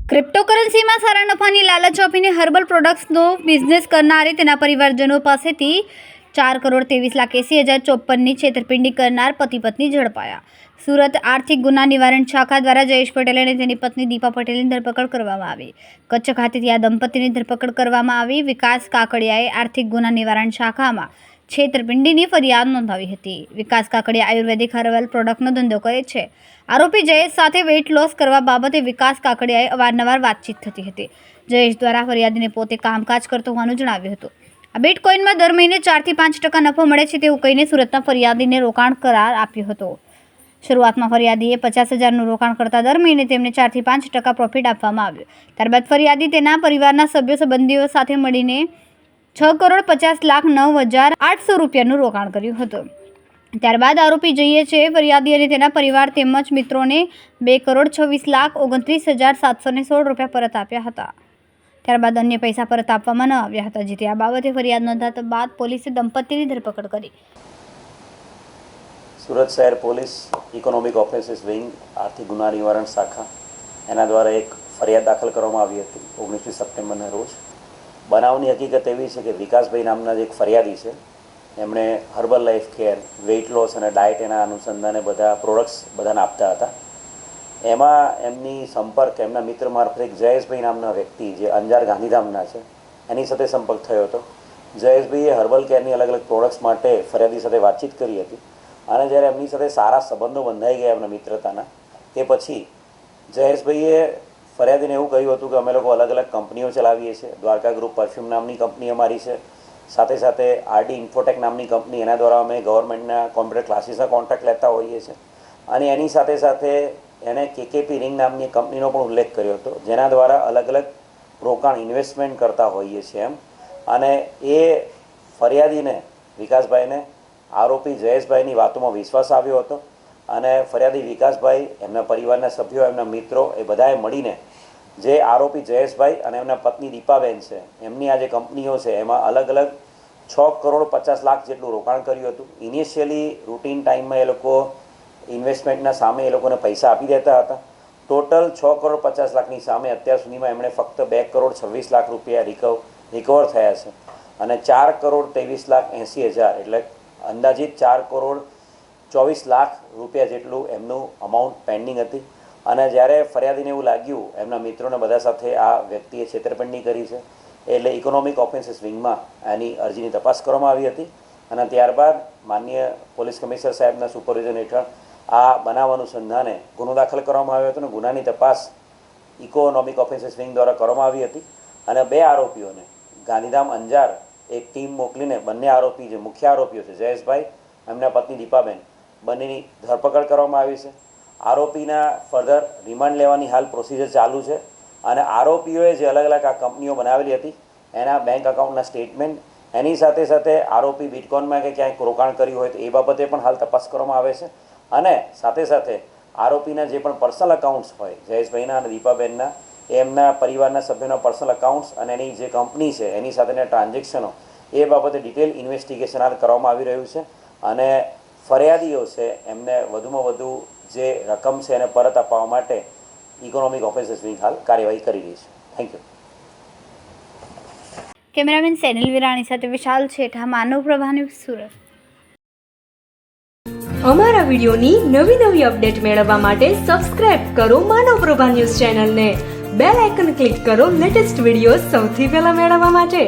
ક્રિપ્ટોકરન્સીમાં સારા નફાની લાલચ આપીને હર્બલ પ્રોડક્ટ્સનો બિઝનેસ કરનારે તેના પરિવારજનો પાસેથી 4,23,80,054ની છેતરપિંડી કરનાર પતિ પત્ની ઝડપાયા. સુરત આર્થિક ગુના નિવારણ શાખા દ્વારા જયેશ પટેલ અને તેની પત્ની દીપા પટેલની ધરપકડ કરવામાં આવી. કચ્છ ખાતેથી આ દંપતીની ધરપકડ કરવામાં આવી. વિકાસ કાકડિયાએ આર્થિક ગુના નિવારણ શાખામાં છેતરપિંડીની ફરિયાદ નોંધાવી હતી. વિકાસ કાકડિયા આયુર્વેદિક હર્બલ પ્રોડક્ટનો ધંધો કરે છે. આરોપી જયેશ સાથે વેઇટ લોસ કરવા બાબતે વિકાસ કાકડિયાએ અવારનવાર વાતચીત થતી હતી. જયેશ દ્વારા ફરિયાદીને પોતે કામકાજ કરતો હોવાનું જણાવ્યું હતું. આ બિટકોઇનમાં દર મહિને 4 થી 5% નફો મળે છે તેવું કહીને સુરતના ફરિયાદીને રોકાણ કરાર આપ્યો હતો. શરૂઆતમાં ફરિયાદીએ 50,000નું રોકાણ કરતા દર મહિને તેમને 4 થી 5% પ્રોફિટ આપવામાં આવ્યું. ત્યારબાદ ફરિયાદી તેના પરિવારના સભ્યો સંબંધીઓ સાથે મળીને 6,50,09,800 રૂપિયાનું રોકાણ કર્યું હતું. ત્યારબાદ આરોપી જયેશ છે ફરિયાદી અને તેના પરિવાર તેમજ મિત્રોને 2,26,29,716 રૂપિયા પરત આપ્યા હતા. ત્યારબાદ અન્ય પૈસા પરત આપવામાં ન આવ્યા હતા, જેથી આ બાબતે ફરિયાદ નોંધાતા બાદ પોલીસે દંપતીની ધરપકડ કરી. સુરત શહેર પોલીસ ઇકોનોમિક ઓફેન્સીસ વિંગ આર્થિક ગુના નિવારણ શાખા એના દ્વારા એક ફરિયાદ દાખલ કરવામાં આવી હતી 19મી સપ્ટેમ્બરના રોજ. બનાવની હકીકત એવી છે કે વિકાસભાઈ નામના જે એક ફરિયાદી છે એમણે herbal life care, weight loss અને ડાયટ એના અનુસંધાને બધા પ્રોડક્ટ્સ બધાને આપતા હતા. એમાં એમની સંપર્ક એમના મિત્ર મારફતે એક જયેશભાઈ નામના વ્યક્તિ જે અંજાર ગાંધીધામના છે એની સાથે સંપર્ક થયો હતો. જયેશભાઈએ હર્બલ કેરની અલગ અલગ પ્રોડક્ટ્સ માટે ફરિયાદી સાથે વાતચીત કરી હતી અને જ્યારે એમની સાથે સારા સંબંધો બંધાઈ ગયા એમના મિત્રતાના, તે પછી જયેશભાઈએ ફરિયાદીને એવું કહ્યું હતું કે અમે લોકો અલગ અલગ કંપનીઓ ચલાવીએ છીએ. દ્વારકા ગ્રુપ પરફ્યુમ નામની કંપની અમારી છે, સાથે સાથે આરડી ઇન્ફોટેક નામની કંપની, એના દ્વારા અમે ગવર્મેન્ટના કોમ્પ્યુટર ક્લાસીસના કોન્ટ્રાક્ટ લેતા હોઈએ છીએ. અને એની સાથે સાથે એણે કેકેપી રિંગ નામની કંપનીનો પણ ઉલ્લેખ કર્યો હતો, જેના દ્વારા અલગ અલગ રોકાણ ઇન્વેસ્ટમેન્ટ કરતા હોઈએ છીએ એમ. અને એ ફરિયાદીને વિકાસભાઈને આરોપી જયેશભાઈની વાતોમાં વિશ્વાસ આવ્યો હતો અને ફરિયાદી વિકાસભાઈ, એમના પરિવારના સભ્યો, એમના મિત્રો એ બધાએ મળીને જે આરોપી જયેશભાઈ અને એમના પત્ની દીપાબેન છે એમની આ જે કંપનીઓ છે એમાં અલગ અલગ 6,50,00,000 જેટલું રોકાણ કર્યું હતું. ઇનિશિયલી રૂટીન ટાઈમમાં એ લોકો ઇન્વેસ્ટમેન્ટના સામે એ લોકોને પૈસા આપી દેતા હતા. ટોટલ 6,50,00,000ની સામે અત્યાર સુધીમાં એમણે ફક્ત 2,26,00,000 રૂપિયા રિકવર થયા છે અને 4,23,80,000 એટલે અંદાજિત 4,24,00,000 રૂપિયા જેટલું એમનું અમાઉન્ટ પેન્ડિંગ હતી. અને જ્યારે ફરિયાદીને એવું લાગ્યું એમના મિત્રોને બધા સાથે આ વ્યક્તિએ છેતરપિંડી કરી છે એટલે ઇકોનોમિક ઓફેન્સીસ વિંગમાં એની અરજીની તપાસ કરવામાં આવી હતી. અને ત્યારબાદ માનનીય પોલીસ કમિશનર સાહેબના સુપરવિઝન હેઠળ આ બનાવ અનુસંધાને ગુનો દાખલ કરવામાં આવ્યો હતો અને ગુનાની તપાસ ઇકોનોમિક ઓફેન્સીસ વિંગ દ્વારા કરવામાં આવી હતી. અને 2 આરોપીઓને ગાંધીધામ અંજાર એક ટીમ મોકલીને બંને આરોપી જે મુખ્ય આરોપીઓ છે જયેશભાઈ, એમના પત્ની દીપાબેન, બંનેની ધરપકડ કરવામાં આવી છે. આરોપીના ફર્ધર રિમાન્ડ લેવાની હાલ પ્રોસિજર ચાલુ છે અને આરોપીઓએ જે અલગ અલગ આ કંપનીઓ બનાવેલી હતી એના બેંક અકાઉન્ટના સ્ટેટમેન્ટ, એની સાથે સાથે આરોપી બિટકોઇનમાં કે ક્યાંક રોકાણ કર્યું હોય તો એ બાબતે પણ હાલ તપાસ કરવામાં આવે છે. અને સાથે સાથે આરોપીના જે પણ પર્સનલ અકાઉન્ટ્સ હોય જયેશભાઈના અને દીપાબેનના, એમના પરિવારના સભ્યોના પર્સનલ અકાઉન્ટ્સ અને એની જે કંપની છે એની સાથેના ટ્રાન્ઝેક્શનો એ બાબતે ડિટેલ ઇન્વેસ્ટિગેશન હાલ કરવામાં આવી રહ્યું છે. અને ફરિયાદીઓ છે એમને વધુમાં વધુ જે રકમ છે એને પરત અપાવવા માટે ઇકોનોમિક ઓફેન્સીસ વિંગ હાલ કાર્યવાહી કરી રહી છે. Thank you. Cameraman Senil Virani સાથે વિશાલ છેઠા, માનવ પ્રભા ન્યૂઝ, સુરત. અમારા વિડીયોની નવી અપડેટ મેળવવા માટે સબસ્ક્રાઇબ કરો માનવ પ્રભા ન્યૂઝ ચેનલને. બેલ આઇકન ક્લિક કરો લેટેસ્ટ વિડીયો સૌથી પહેલા મેળવવા માટે.